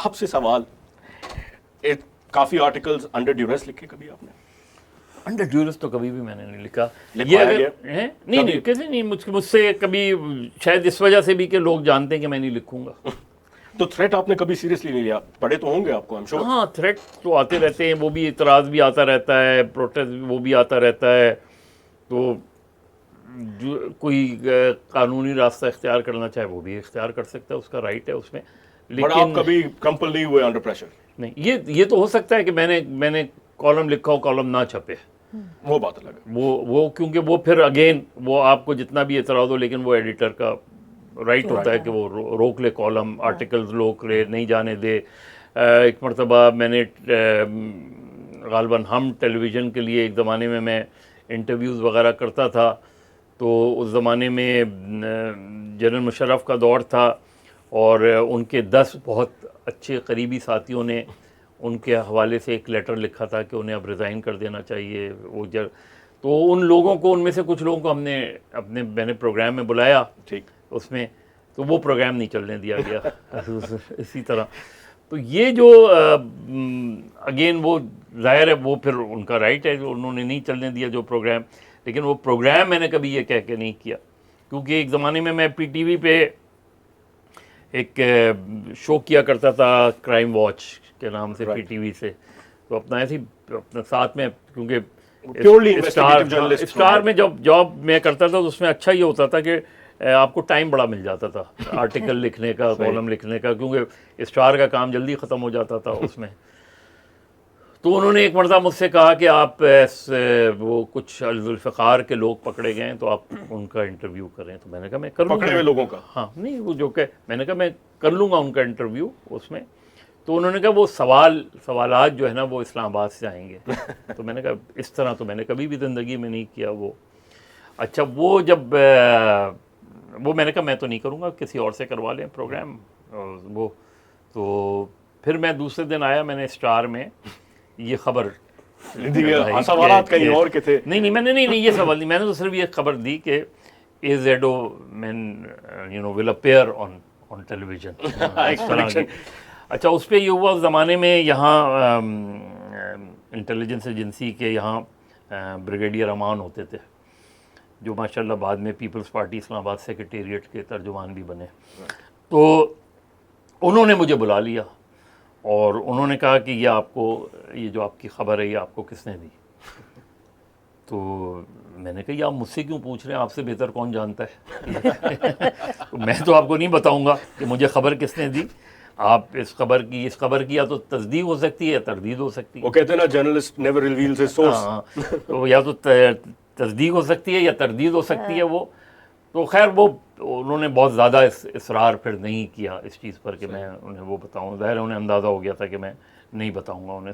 आपसे सवाल, काफी आर्टिकल्स अंडर ड्यूरेस लिखे कभी आपने? अंडर ड्यूरेस तो कभी भी मैंने नहीं लिखा। लिखवाया गया? है नहीं, कैसे नहीं, मुझसे कभी, शायद इस वजह से भी कि लोग जानते हैं कि मैं नहीं लिखूंगा। तो थ्रेट आपने कभी सीरियसली नहीं लिया? पढ़े तो होंगे आपको, आई एम श्योर। हाँ, थ्रेट तो आते रहते हैं, वो भी इतराज़ भी आता रहता है, प्रोटेस्ट वो भी आता रहता है। तो जो कोई कानूनी रास्ता इख्तियार करना चाहे वो भी इख्तियार कर सकता है, उसका राइट है उसमें। बट आप कभी कंपल नहीं हुए अंडर प्रेशर? नहीं, ये तो हो सकता है कि मैंने कॉलम लिखा हो, कॉलम ना छपे, वो बात अलग है। वो क्योंकि वो फिर अगेन वो आपको जितना भी एतराज़ हो, लेकिन वो एडिटर का राइट होता है कि वो रोक ले, कॉलम आर्टिकल्स रोक ले, नहीं जाने दे। एक मरतबा मैंने गालिबन हम टेलीविज़न के लिए एक ज़माने में मैं इंटरव्यूज़ वगैरह करता था, तो उस ज़माने में जनरल मुशर्रफ का दौर था और उनके 10 बहुत अच्छे करीबी साथियों ने उनके हवाले से एक लेटर लिखा था कि उन्हें अब रिज़ाइन कर देना चाहिए। तो उन लोगों को, उनमें से कुछ लोगों को मैंने प्रोग्राम में बुलाया, ठीक, उसमें तो वो प्रोग्राम नहीं चलने दिया गया। इसी तरह तो ये जो अगेन वो ज़ाहिर है वो फिर उनका राइट है, उन्होंने नहीं चलने दिया जो प्रोग्राम, लेकिन वो प्रोग्राम मैंने कभी ये कह के नहीं किया, क्योंकि एक ज़माने में मैं PTV पे एक शो किया करता था क्राइम वॉच के नाम से, PTV से। तो अपना ऐसी अपने साथ में, क्योंकि प्योरली इन्वेस्टिगेटिव जर्नलिस्ट स्टार में जब जॉब मैं करता था तो उसमें अच्छा ये होता था कि आपको टाइम बड़ा मिल जाता था आर्टिकल लिखने का, कॉलम लिखने का, क्योंकि स्टार का काम जल्दी ख़त्म हो जाता था उसमें। तो उन्होंने एक मरतबा मुझसे कहा कि आप वो कुछ जुल्फ़िकार के लोग पकड़े गए हैं तो आप उनका इंटरव्यू करें। तो मैंने कहा मैं कर लूँगा। पकड़े हुए लोगों का? हाँ, नहीं वो जो कहे, मैंने कहा मैं कर लूँगा उनका इंटरव्यू उसमें। तो उन्होंने कहा वो सवालात जो है ना वो इस्लामाबाद से आएंगे। तो मैंने कहा इस तरह तो मैंने कभी भी ज़िंदगी में नहीं किया वो। अच्छा, वो जब वो मैंने कहा मैं तो नहीं करूँगा, किसी और से करवा लें प्रोग्राम। वो तो फिर मैं दूसरे दिन आया, मैंने स्टार में ये खबर सवालात कहीं और के थे। नहीं मैंने नहीं ये सवाल नहीं, मैंने तो सिर्फ ये खबर दी कि AZO men will appear on television। इस तरह की। अच्छा, उस पर ये हुआ, उस ज़माने में यहाँ इंटेलिजेंस एजेंसी के यहाँ ब्रिगेडियर अमान होते थे, जो माशाल्लाह बाद में पीपल्स पार्टी इस्लामाबाद सेक्रेटेरिएट के तर्जुमान भी बने। तो उन्होंने मुझे बुला लिया और उन्होंने कहा कि ये जो आपकी ख़बर है ये आपको किसने दी? तो मैंने कहा आप मुझसे क्यों पूछ रहे हैं, आपसे बेहतर कौन जानता है। तो मैं तो आपको नहीं बताऊंगा कि मुझे ख़बर किसने दी। आप इस खबर की या तो तस्दीक हो सकती है या तरदीद हो सकती है। वो कहते हैं ना, journalist never reveals his source. तो या तो तस्दीक हो सकती है या तरदीद हो सकती है वो। तो खैर वो उन्होंने बहुत ज़्यादा इसरार फिर नहीं किया इस चीज़ पर कि मैं उन्हें वो बताऊँ। ज़ाहिर है उन्हें अंदाज़ा हो गया था कि मैं नहीं बताऊँगा उन्हें।